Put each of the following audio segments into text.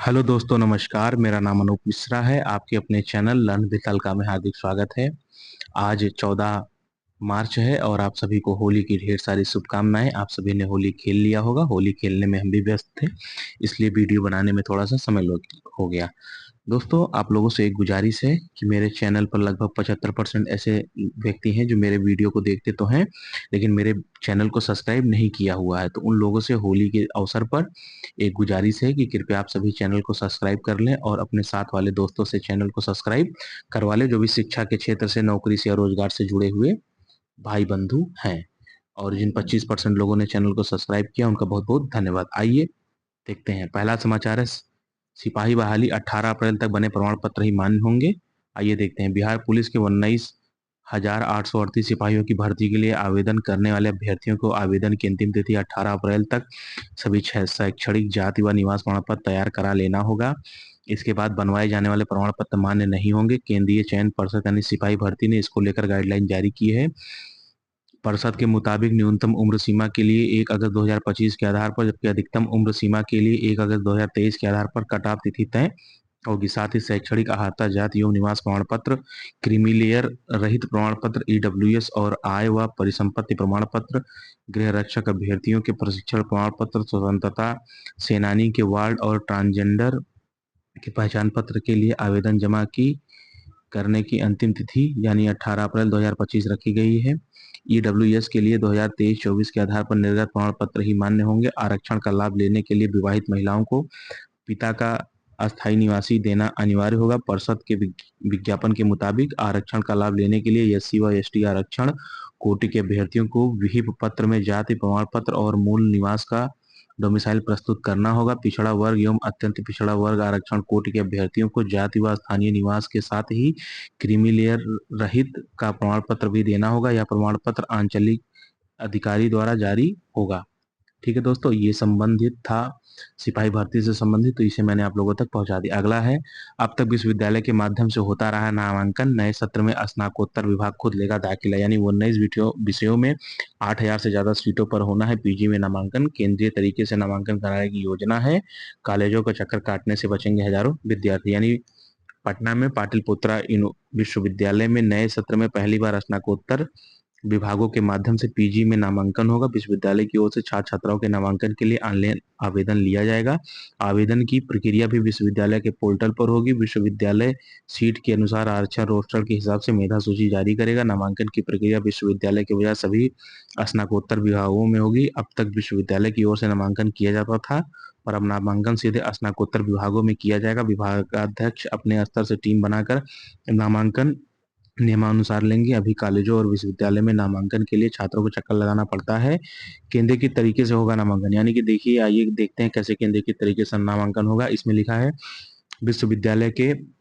Hello दोस्तों, नमस्कार। मेरा नाम अनूप मिश्रा है। आपके अपने चैनल लर्न विद अलका में हार्दिक स्वागत है। आज 14 मार्च है और आप सभी को होली की ढेर सारी शुभकामनाएं। आप सभी ने होली खेल लिया होगा। होली खेलने में हम भी व्यस्त थे, इसलिए वीडियो बनाने में थोड़ा सा समय हो गया। दोस्तों, आप लोगों से एक गुजारिश है कि मेरे चैनल पर लगभग 75% ऐसे व्यक्ति हैं जो मेरे वीडियो को देखते तो हैं, लेकिन मेरे चैनल को सब्सक्राइब नहीं किया हुआ है। तो उन लोगों से होली के अवसर पर एक गुजारिश है कि कृपया आप सभी चैनल को सब्सक्राइब कर लें और अपने साथ वाले दोस्तों से चैनल को सब्सक्राइब करवा लें, जो भी शिक्षा के क्षेत्र से, नौकरी से या रोजगार से जुड़े हुए भाई बंधु हैं। और जिन 25% लोगों ने चैनल को सब्सक्राइब किया, उनका बहुत बहुत धन्यवाद। आइए देखते हैं। पहला समाचार है, सिपाही बहाली 18 अप्रैल तक बने प्रमाण पत्र ही मान्य होंगे। आइए देखते हैं। बिहार पुलिस के 19,838 सिपाहियों की भर्ती के लिए आवेदन करने वाले अभ्यर्थियों को आवेदन की अंतिम तिथि 18 अप्रैल तक सभी शैक्षणिक जाति व निवास प्रमाण पत्र तैयार करा लेना होगा। इसके बाद बनवाए जाने वाले प्रमाण पत्र मान्य नहीं होंगे। केंद्रीय चयन पर्षद यानी सिपाही भर्ती ने इसको लेकर गाइडलाइन जारी की है। परिषद के मुताबिक न्यूनतम उम्र सीमा के लिए 1 अगस्त 2025 के आधार पर, जबकि अधिकतम उम्र सीमा के लिए 1 अगस्त 2023 के आधार पर कट ऑफ तिथि तय होगी। साथ ही शैक्षणिक अर्हता, जाति एवं निवास प्रमाण पत्र, क्रीमीलेयर रहित प्रमाण पत्र, ईडब्ल्यूएस और आय व परिसंपत्ति प्रमाण पत्र, गृह रक्षक अभ्यर्थियों के प्रशिक्षण प्रमाण पत्र, स्वतंत्रता सेनानी के वार्ड और ट्रांसजेंडर के पहचान पत्र के लिए आवेदन जमा की करने की अंतिम तिथि यानी 18 अप्रैल 2025 रखी गई है। ईडब्ल्यूएस के लिए 2023-24 के आधार पर निर्गत प्रमाण पत्र ही मान्य होंगे। आरक्षण का लाभ लेने के लिए विवाहित महिलाओं को पिता का अस्थायी निवासी देना अनिवार्य होगा। परिषद के विज्ञापन के मुताबिक आरक्षण का लाभ लेने के लिए एससी व एसटी आरक्षण कोटि के अभ्यर्थियों को विहिप पत्र में जाति प्रमाण पत्र और मूल निवास का डोमिसाइल प्रस्तुत करना होगा। पिछड़ा वर्ग एवं अत्यंत पिछड़ा वर्ग आरक्षण कोटि के अभ्यर्थियों को जाति व स्थानीय निवास के साथ ही क्रीमीलेयर रहित का प्रमाण पत्र भी देना होगा। यह प्रमाण पत्र आंचलिक अधिकारी द्वारा जारी होगा। ठीक है दोस्तों, ये संबंधित था सिपाही भर्ती से संबंधित, तो इसे मैंने आप लोगों तक पहुंचा दिया। अगला है, अब तक विश्वविद्यालय के माध्यम से होता रहा नामांकन, नए सत्र में स्नातकोत्तर विभाग खुद लेगा दाखिला। यानी 19 विषयों में 8,000 से ज्यादा सीटों पर होना है पीजी में नामांकन। केंद्रीय तरीके से नामांकन कराने की योजना है। कॉलेजों का चक्कर काटने से बचेंगे हजारों विद्यार्थी। यानी पटना में पाटलिपुत्रा विश्वविद्यालय में नए सत्र में पहली बार स्नातकोत्तर विभागों के माध्यम से पीजी में नामांकन होगा। विश्वविद्यालय की ओर से छात्र छात्राओं के नामांकन के लिए ऑनलाइन आवेदन लिया जाएगा। आवेदन की प्रक्रिया भी विश्वविद्यालय के पोर्टल पर होगी। विश्वविद्यालय सीट के अनुसार आरक्षण रोस्टर के हिसाब से मेधा सूची जारी करेगा। नामांकन की प्रक्रिया विश्वविद्यालय के बजाय सभी स्नातकोत्तर विभागों में होगी। अब तक विश्वविद्यालय की ओर से नामांकन किया जाता था, और अब नामांकन सीधे स्नातकोत्तर विभागों में किया जाएगा। विभागाध्यक्ष अपने स्तर से टीम बनाकर नामांकन नियमानुसार लेंगे। अभी कॉलेजों और विश्वविद्यालय में नामांकन के लिए छात्रों को चक्कर लगाना पड़ता है। केंद्र की तरीके से होगा नामांकन, यानी कि देखिए, आइए देखते हैं कैसे केंद्र की तरीके से नामांकन होगा। इसमें लिखा है, विश्वविद्यालय के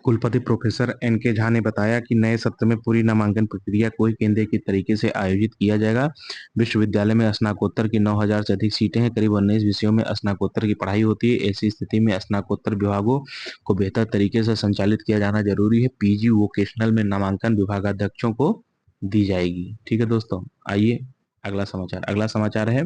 कुलपति प्रोफेसर एन के झा ने बताया कि नए सत्र में पूरी नामांकन प्रक्रिया को ही केंद्र के तरीके से आयोजित किया जाएगा। विश्वविद्यालय में स्नातकोत्तर की 9,000 से अधिक सीटें हैं। करीब 19 विषयों में स्नातकोत्तर की पढ़ाई होती है। ऐसी स्थिति में स्नातकोत्तर विभागों को बेहतर तरीके से संचालित किया जाना जरूरी है। पीजी वोकेशनल में नामांकन विभागाध्यक्षों को दी जाएगी। ठीक है दोस्तों, आइए अगला समाचार है,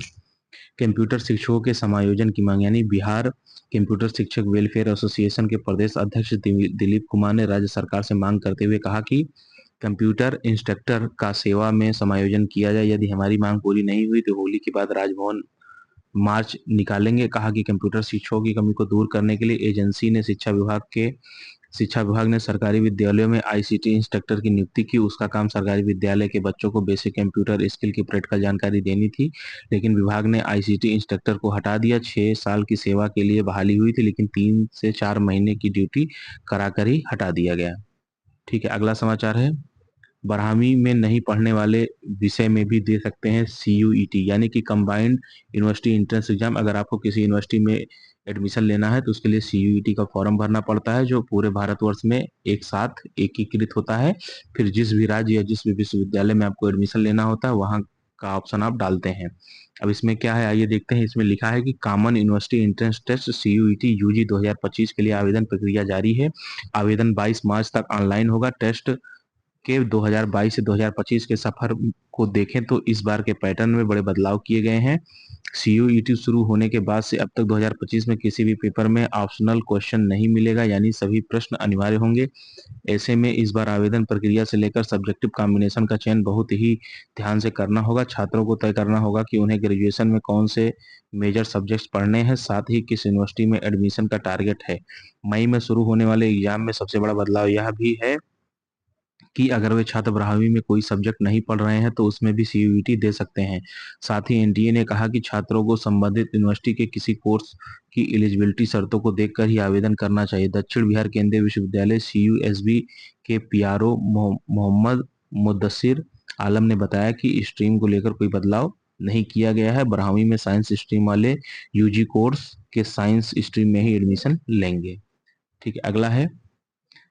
कंप्यूटर शिक्षकों के समायोजन की मांग। यानी बिहार कंप्यूटर शिक्षक वेलफेयर एसोसिएशन के प्रदेश अध्यक्ष दिलीप कुमार ने राज्य सरकार से मांग करते हुए कहा कि कंप्यूटर इंस्ट्रक्टर का सेवा में समायोजन किया जाए। यदि हमारी मांग पूरी नहीं हुई तो होली के बाद राजभवन मार्च निकालेंगे। कहा कि कंप्यूटर शिक्षकों की कमी को दूर करने के लिए एजेंसी ने शिक्षा विभाग ने सरकारी विद्यालयों में आईसीटी इंस्ट्रक्टर की नियुक्ति की। उसका काम सरकारी विद्यालय के बच्चों को बेसिक कंप्यूटर स्किल की प्रैक्टिकल जानकारी देनी थी, लेकिन विभाग ने आईसीटी इंस्ट्रक्टर को हटा दिया। 6 साल की सेवा के लिए बहाली हुई थी, लेकिन 3 से 4 महीने की ड्यूटी कराकर ही हटा दिया गया। ठीक है, अगला समाचार है, ब्राह्मी में नहीं पढ़ने वाले विषय में भी दे सकते हैं सीयूईटी, यानी कि कंबाइंड यूनिवर्सिटी एंट्रेंस एग्जाम। अगर आपको किसी यूनिवर्सिटी में एडमिशन लेना है तो उसके लिए सीयूईटी का फॉर्म भरना पड़ता है, जो पूरे भारतवर्ष में एक साथ एकीकृत होता है। फिर जिस भी राज्य या जिस भी विश्वविद्यालय में आपको एडमिशन लेना होता है, वहाँ का ऑप्शन आप डालते हैं। अब इसमें क्या है, आइए देखते हैं। इसमें लिखा है कि common university entrance test CUET UG 2025 के लिए आवेदन प्रक्रिया जारी है। आवेदन 22 मार्च तक ऑनलाइन होगा। टेस्ट के 2022 से 2025 के सफर को देखें तो इस बार के पैटर्न में बड़े बदलाव किए गए हैं। सीयूईटी शुरू होने के बाद से अब तक 2025 में किसी भी पेपर में ऑप्शनल क्वेश्चन नहीं मिलेगा, यानी सभी प्रश्न अनिवार्य होंगे। ऐसे में इस बार आवेदन प्रक्रिया से लेकर सब्जेक्टिव कॉम्बिनेशन का चयन बहुत ही ध्यान से करना होगा। छात्रों को तय करना होगा कि उन्हें ग्रेजुएशन में कौन से मेजर सब्जेक्ट्स पढ़ने हैं, साथ ही किस यूनिवर्सिटी में एडमिशन का टारगेट है। मई में शुरू होने वाले एग्जाम में सबसे बड़ा बदलाव यह भी है कि अगर वे छात्र 12वीं में कोई सब्जेक्ट नहीं पढ़ रहे हैं तो उसमें भी सीयूईटी दे सकते हैं। साथ ही एनटीए ने कहा कि छात्रों को संबंधित यूनिवर्सिटी के किसी कोर्स की एलिजिबिलिटी शर्तों को देखकर ही आवेदन करना चाहिए। दक्षिण बिहार केंद्रीय विश्वविद्यालय सीयूएसबी के पीआरओ मोहम्मद मुद्दसिर आलम ने बताया कि स्ट्रीम को लेकर कोई बदलाव नहीं किया गया है। 12वीं में साइंस स्ट्रीम वाले यूजी कोर्स के साइंस स्ट्रीम में ही एडमिशन लेंगे। ठीक है, अगला है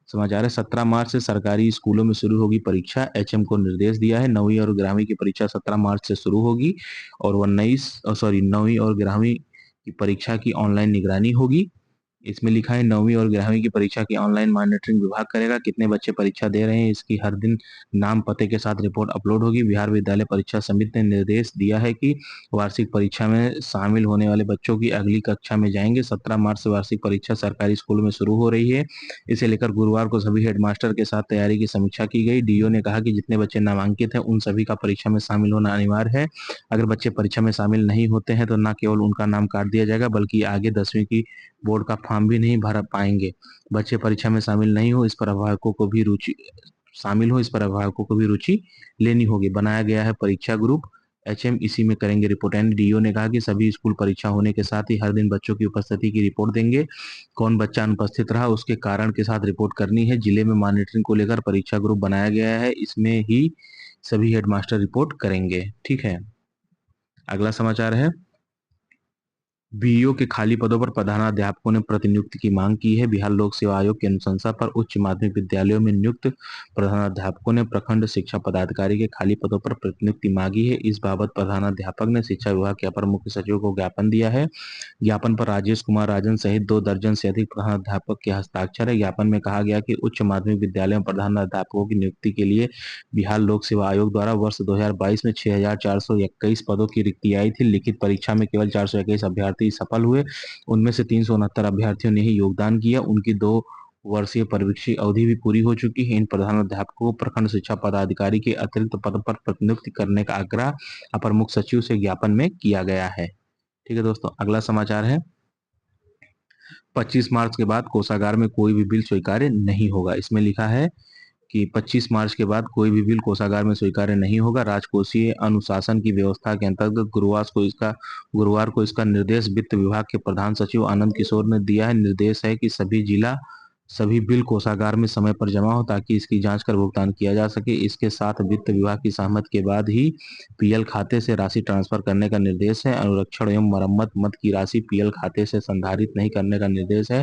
समाचार है 17 मार्च से सरकारी स्कूलों में शुरू होगी परीक्षा। एचएम को निर्देश दिया है। 9वीं और 11वीं की परीक्षा 17 मार्च से शुरू होगी और 9वीं और 11वीं की परीक्षा की ऑनलाइन निगरानी होगी। इसमें लिखा है 9वीं और 11वीं की परीक्षा की ऑनलाइन मॉनिटरिंग विभाग करेगा। कितने बच्चे परीक्षा दे रहे हैं इसकी हर दिन नाम पते के साथ रिपोर्ट अपलोड होगी। बिहार विद्यालय परीक्षा समिति ने निर्देश दिया है कि वार्षिक परीक्षा में शामिल होने वाले बच्चों की अगली कक्षा में जाएंगे। 17 मार्च से वार्षिक परीक्षा सरकारी स्कूलों में शुरू हो रही है। इसे लेकर गुरुवार को सभी हेडमास्टर के साथ तैयारी की समीक्षा की गई। डीओ ने कहा कि जितने बच्चे नामांकित हैं उन सभी का परीक्षा में शामिल होना अनिवार्य है। अगर बच्चे परीक्षा में शामिल नहीं होते हैं तो न केवल उनका नाम काट दिया जाएगा बल्कि आगे 10वीं की बोर्ड का फॉर्म भी नहीं भर पाएंगे। बच्चे परीक्षा में शामिल नहीं हो इस पर अभिभावकों को भी रुचि शामिल हो इस पर अभिभावकों को भी रुचि लेनी होगी। बनाया गया है परीक्षा ग्रुप। एचएम इसी में करेंगे रिपोर्ट। एंड डीओ ने कहा कि सभी स्कूल परीक्षा होने के साथ ही हर दिन बच्चों की उपस्थिति की रिपोर्ट देंगे। कौन बच्चा अनुपस्थित रहा उसके कारण के साथ रिपोर्ट करनी है। जिले में मॉनिटरिंग को लेकर परीक्षा ग्रुप बनाया गया है, इसमें ही सभी हेडमास्टर रिपोर्ट करेंगे। ठीक है, अगला समाचार है बीईओ के खाली पदों पर प्रधानाध्यापकों ने प्रतिनियुक्ति की मांग की है। बिहार लोक सेवा आयोग की अनुशंसा पर उच्च माध्यमिक विद्यालयों में नियुक्त प्रधानाध्यापकों ने प्रखंड शिक्षा पदाधिकारी के खाली पदों पर प्रतिनियुक्ति मांगी है। इस बाबत प्रधानाध्यापक ने शिक्षा विभाग के अपर मुख्य सचिव को ज्ञापन दिया है। ज्ञापन पर राजेश कुमार राजन सहित 2 दर्जन से अधिक प्रधानाध्यापक के हस्ताक्षर है। ज्ञापन में कहा गया कि उच्च माध्यमिक विद्यालयों में प्रधानाध्यापकों की नियुक्ति के लिए बिहार लोक सेवा आयोग द्वारा वर्ष 2022 में 6421 पदों की रिक्ति आई थी। लिखित परीक्षा में केवल 421 अभ्यर्थी सफल हुए। उनमें से 369 अभ्यर्थियों ने ही योगदान किया। उनकी 2 वर्षीय परिवीक्षी अवधि भी पूरी हो चुकी है। इन प्रधानाध्यापकों को प्रखंड शिक्षा पदाधिकारी के अतिरिक्त पद पर प्रतिनियुक्त करने का आग्रह अपर मुख्य सचिव से ज्ञापन में किया गया है। ठीक है दोस्तों, अगला समाचार है 25 मार्च के बाद कोषागार में कोई भी बिल स्वीकार्य नहीं होगा। इसमें लिखा है कि 25 मार्च के बाद कोई भी बिल कोषागार में स्वीकार्य नहीं होगा। राजकोषीय अनुशासन की व्यवस्था के अंतर्गत गुरुवार को इसका निर्देश वित्त विभाग के प्रधान सचिव आनंद किशोर ने दिया है। निर्देश है कि सभी बिल कोषागार में समय पर जमा हो ताकि इसकी जांच कर भुगतान किया जा सके। इसके साथ वित्त विभाग की सहमति के बाद ही पीएल खाते से राशि ट्रांसफर करने का निर्देश है। अनुरक्षण एवं मरम्मत मद की राशि पीएल खाते से संधारित नहीं करने का निर्देश है।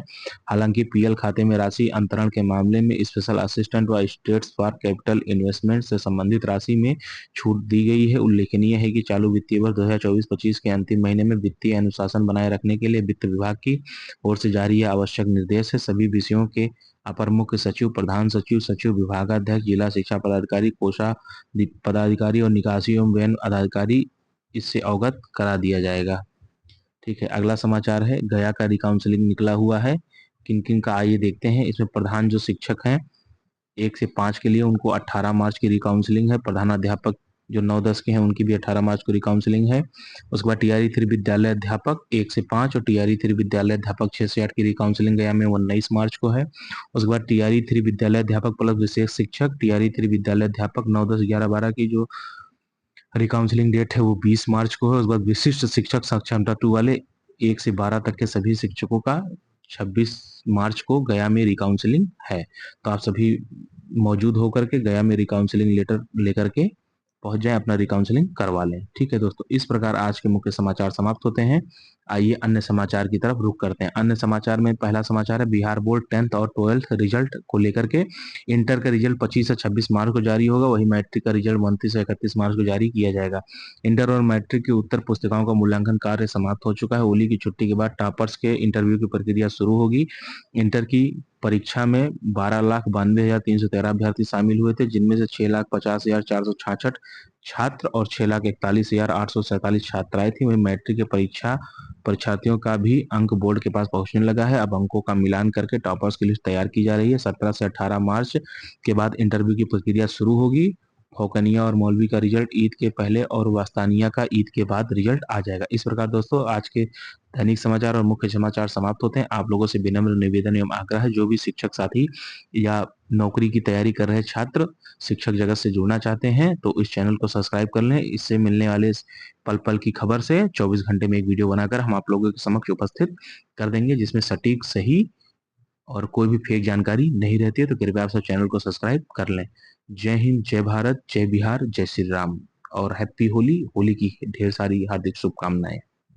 हालांकि पीएल खाते में राशि अंतरण के मामले में स्पेशल असिस्टेंट व स्टेट्स फॉर कैपिटल इन्वेस्टमेंट से संबंधित राशि में छूट दी गई है। उल्लेखनीय है कि चालू वित्तीय वर्ष 2024-25 के अंतिम महीने में वित्तीय अनुशासन बनाए रखने के लिए वित्त विभाग की ओर से जारी यह आवश्यक निर्देश है। सभी विषयों के अपर मुख्य सचिव, प्रधान सचिव, सचिव विभागाध्यक्ष, जिला शिक्षा पदाधिकारी, कोषा पदाधिकारी और निकासी एवं व्यय अधिकारी इससे अवगत करा दिया जाएगा। ठीक है, अगला समाचार है गया का रिकाउंसलिंग निकला हुआ है। किन किन का आइए देखते हैं। इसमें प्रधान जो शिक्षक हैं 1 से 5 के लिए उनको 18 मार्च की रिकाउंसलिंग है। प्रधानाध्यापक जो 9-10 के हैं उनकी भी 18 मार्च को रिकाउंसलिंग है। उसके बाद टीआरई 3 विद्यालय अध्यापक 1 से 5 और टीआरई 3 विद्यालय अध्यापक 6 से 8 की रिकाउंसलिंग गया में 19 मार्च को है। उसके बाद टीआरई 3 विद्यालय अध्यापक प्लस विशेष शिक्षक टीआरई 3 विद्यालय अध्यापक 9, 10, 11, 12 की जो रिकाउंसलिंग डेट है वो 20 मार्च को है। उसके बाद विशिष्ट शिक्षक सक्षमता 2 वाले 1 से 12 तक के सभी शिक्षकों का 26 मार्च को गया में रिकाउंसलिंग है। तो आप सभी मौजूद होकर के गया में रिकाउंसलिंग लेटर लेकर के पहुंच जाएं, अपना रिकाउंसलिंग करवा लें। ठीक है दोस्तों, इस प्रकार आज के मुख्य समाचार समाप्त होते हैं। आइए अन्य समाचार की तरफ रुख करते हैं। अन्य समाचार में पहला समाचार है बिहार बोर्ड 10th और 12th रिजल्ट को लेकर के। इंटर का रिजल्ट 25 से 26 मार्च को जारी होगा, वही मैट्रिक का रिजल्ट 29 से 31 मार्च को जारी किया जाएगा। इंटर और मैट्रिक की उत्तर पुस्तिकाओं का मूल्यांकन कार्य समाप्त हो चुका है। होली की छुट्टी के बाद टॉपर्स के इंटरव्यू की प्रक्रिया शुरू होगी। इंटर की परीक्षा में 12,92,313 अभ्यर्थी शामिल हुए थे, जिनमें से 6,50,466 छात्र और 6,41,847 छात्राएं थी। वहीं मैट्रिक की परीक्षार्थियों का भी अंक बोर्ड के पास पहुंचने लगा है। अब अंकों का मिलान करके टॉपर्स की लिस्ट तैयार की जा रही है। 17 से 18 मार्च के बाद इंटरव्यू की प्रक्रिया शुरू होगी। फौकनिया और मौलवी का रिजल्ट ईद के पहले और वास्तानिया का ईद के बाद रिजल्ट आ जाएगा। इस प्रकार दोस्तों आज के दैनिक समाचार और मुख्य समाचार समाप्त होते हैं। आप लोगों से विनम्र निवेदन एवं आग्रह है, जो भी शिक्षक साथी या नौकरी की तैयारी कर रहे छात्र शिक्षक जगत से जुड़ना चाहते हैं तो इस चैनल को सब्सक्राइब कर लें। इससे मिलने वाले पल पल की खबर से 24 घंटे में एक वीडियो बनाकर हम आप लोगों के समक्ष उपस्थित कर देंगे, जिसमें सटीक, सही और कोई भी फेक जानकारी नहीं रहती है। तो कृपया आप सब चैनल को सब्सक्राइब कर लें। जय हिंद, जय भारत, जय बिहार, जय श्री राम और हैप्पी होली। होली की ढेर सारी हार्दिक शुभकामनाएं।